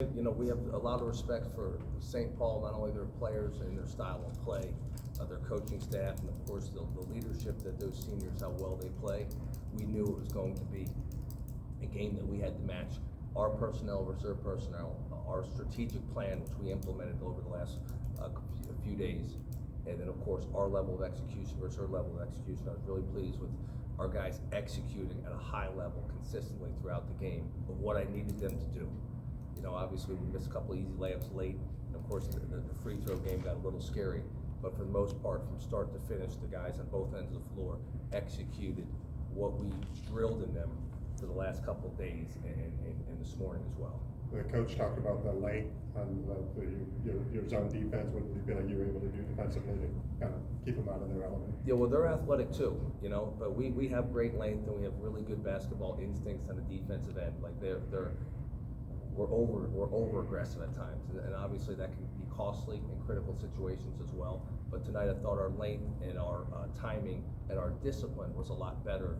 You know, we have a lot of respect for St. Paul, not only their players and their style of play, their coaching staff, and of course the leadership that those seniors, how well they play. We knew it was going to be a game that we had to match our personnel, reserve personnel, our strategic plan, which we implemented over the last few days, and then of course our level of execution versus her level of execution. I was really pleased with our guys executing at a high level consistently throughout the game of what I needed them to do. You know, obviously we missed a couple of easy layups late, and of course the free throw game got a little scary, but for the most part, from start to finish, the guys on both ends of the floor executed what we drilled in them for the last couple of days and this morning as well. The coach talked about the length and your zone defense. What did you feel like you were able to do defensively to kind of keep them out of their element? Yeah, well, they're athletic too, you know, but we have great length and we have really good basketball instincts on the defensive end. Like we're over aggressive at times, and obviously that can be costly in critical situations as well. But tonight I thought our length and our timing and our discipline was a lot better.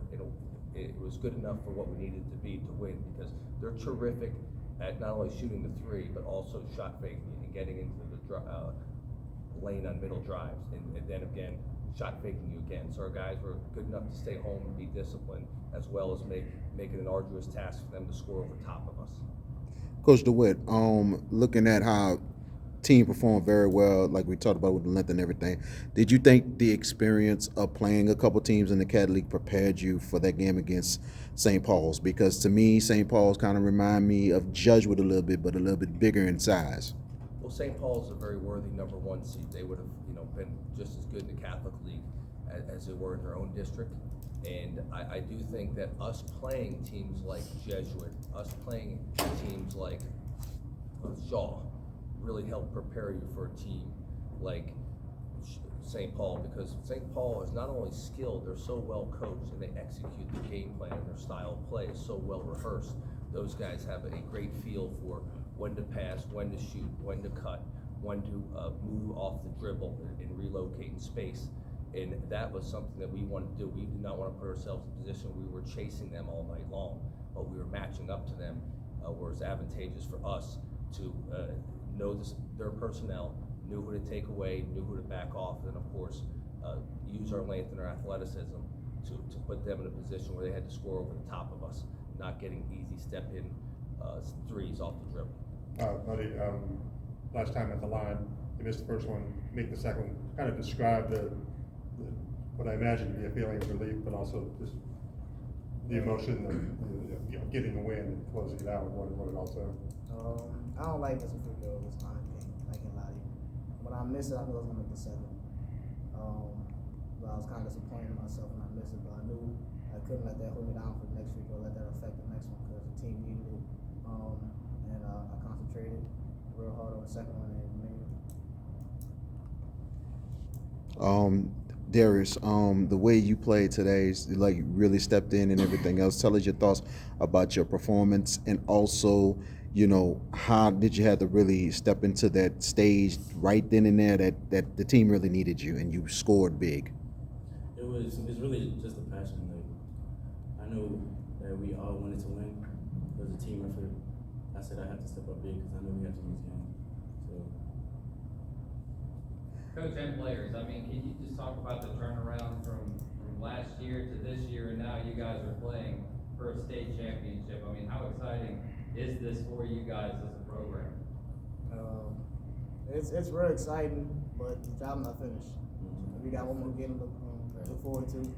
It was good enough for what we needed to be to win, because they're terrific at not only shooting the three but also shot faking and getting into the lane on middle drives, and then again shot faking you again. So our guys were good enough to stay home and be disciplined, as well as make it an arduous task for them to score over top of us. Coach DeWitt, looking at how team performed very well, like we talked about with the length and everything, did you think the experience of playing a couple teams in the Cat League prepared you for that game against St. Paul's? Because to me, St. Paul's kind of remind me of Jesuit a little bit, but a little bit bigger in size. Well, St. Paul's is a very worthy #1 seed. They would have, been just as good in the Catholic League as they were in their own district. And I do think that us playing teams like Jesuit, us playing teams like Shaw, really helped prepare you for a team like St. Paul, because St. Paul is not only skilled, they're so well coached and they execute the game plan, and their style of play is so well rehearsed. Those guys have a great feel for when to pass, when to shoot, when to cut, when to move off the dribble and relocate in space. And that was something that we wanted to do. We did not want to put ourselves in a position where we were chasing them all night long, but we were matching up to them, where it's advantageous for us to know their personnel, knew who to take away, knew who to back off, and of course use our length and our athleticism to put them in a position where they had to score over the top of us, not getting easy step-in threes off the dribble. Buddy, last time at the line, you missed the first one, make the second one. Kind of describe what I imagine to be a feeling of relief, but also just the emotion of getting the win and closing it out. What it also. I don't like missing free throws. I can't lie to you. When I miss it, I knew I was gonna make the seven. But I was kind of disappointed in myself when I missed it. But I knew I couldn't let that hold me down for the next free throw. Let that affect the next one, because the team needed it. And I concentrated real hard on the second one and made it. Darius, the way you played today, like really stepped in and everything else. Tell us your thoughts about your performance, and also, how did you have to really step into that stage right then and there that the team really needed you, and you scored big? It's really just a passion. Like, I knew that we all wanted to win. It was a team effort. I said I had to step up big because I knew we had to win this game. Coach and players, can you just talk about the turnaround from last year to this year, and now you guys are playing for a state championship? How exciting is this for you guys as a program? It's real exciting, but the job's not finished. We got one more game to look forward to.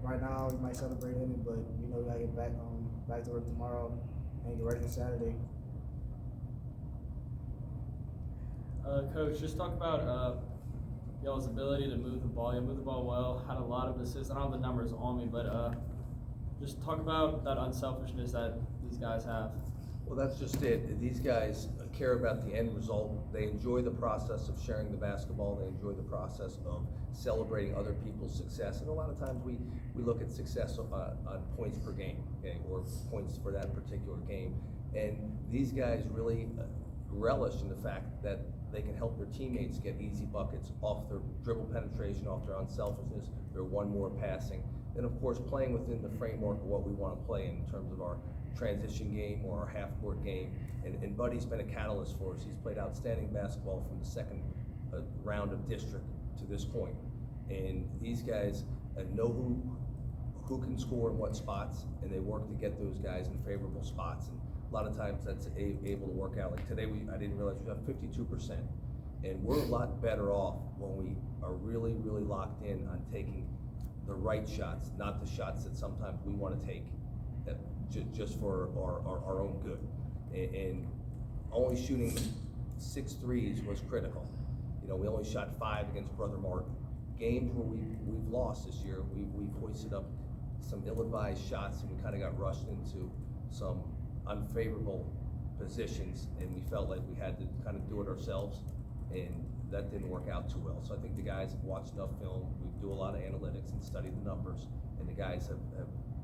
Right now we might celebrate it, but we gotta get back to work tomorrow and get ready for Saturday. Coach, just talk about y'all's ability to move the ball. You moved the ball well, had a lot of assists. I don't have the numbers on me, but just talk about that unselfishness that these guys have. Well, that's just it. These guys care about the end result. They enjoy the process of sharing the basketball. They enjoy the process of celebrating other people's success. And a lot of times we look at success on points per game, okay, or points for that particular game. And these guys really relish in the fact that they can help their teammates get easy buckets off their dribble penetration, off their unselfishness, their one more passing. And of course, playing within the framework of what we want to play in terms of our transition game or our half-court game. And Buddy's been a catalyst for us. He's played outstanding basketball from the second round of district to this point. And these guys know who can score in what spots, and they work to get those guys in favorable spots. And a lot of times that's able to work out. Like today, I didn't realize we have 52%. And we're a lot better off when we are really, really locked in on taking the right shots, not the shots that sometimes we want to take just for our own good. And only shooting 6 threes was critical. You know, we only shot 5 against Brother Martin. Games where we've lost this year, we've hoisted up some ill-advised shots, and we kind of got rushed into some unfavorable positions, and we felt like we had to kind of do it ourselves, and that didn't work out too well. So I think the guys have watched enough film, we do a lot of analytics and study the numbers, and the guys have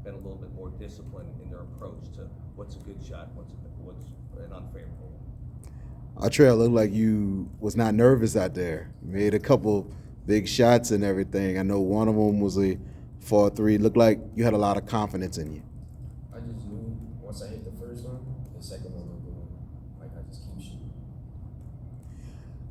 been a little bit more disciplined in their approach to what's a good shot, what's an unfavorable one. Artur, looked like you was not nervous out there. You made a couple big shots and everything. I know one of them was a 4-3. Looked like you had a lot of confidence in you. I just knew once I hit the first one, the second one would go. Like I just keep shooting.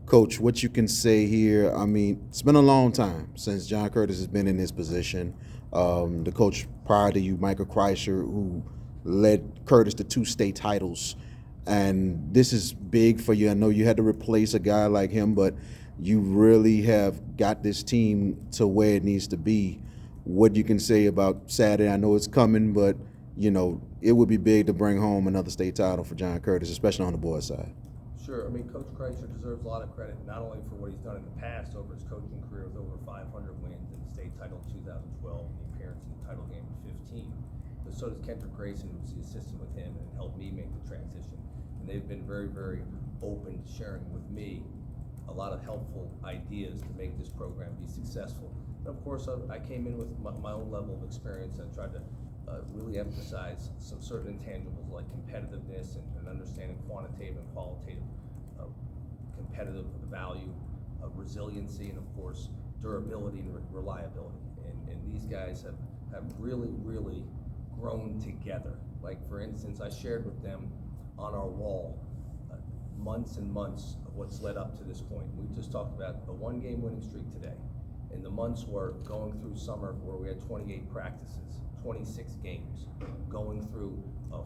Coach, what you can say here, I mean, it's been a long time since John Curtis has been in this position. The coach prior to you, Michael Kreischer, who led Curtis to 2 state titles. And this is big for you. I know you had to replace a guy like him, but you really have got this team to where it needs to be. What you can say about Saturday? I know it's coming, but, you know, it would be big to bring home another state title for John Curtis, especially on the boys' side. Sure. I mean, Coach Kreischer deserves a lot of credit, not only for what he's done in the past over his coaching career with over 500 wins in the state title in 2012, and the appearance in the title game in 15, but so does Kendrick Grayson, who was the assistant with him and helped me make the transition. And they've been very, very open to sharing with me a lot of helpful ideas to make this program be successful. And of course, I came in with my own level of experience and tried to really emphasize some certain intangibles like competitiveness and understanding quantitative and qualitative competitive value, resiliency, and of course durability and reliability. And these guys have really, really grown together. Like for instance, I shared with them on our wall months and months of what's led up to this point. We just talked about the 1-game winning streak today. And the months were going through summer where we had 28 practices, 26 games, going through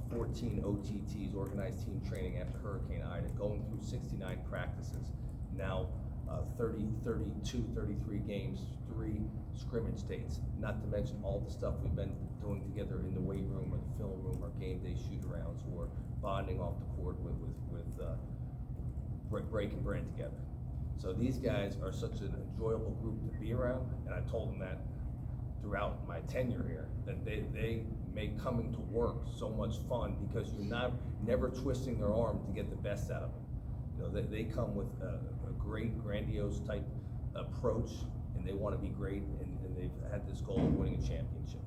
14 OTTs, organized team training after Hurricane Ida, going through 69 practices, now 32, 33 games, 3 scrimmage dates, not to mention all the stuff we've been doing together in the weight room or the film room or game day shoot-arounds or bonding off the court with breaking bread together. So these guys are such an enjoyable group to be around, and I told them that throughout my tenure here, that they make coming to work so much fun because you're never twisting their arm to get the best out of them. You know, they come with a great, grandiose type approach, and they want to be great, and they've had this goal of winning a championship.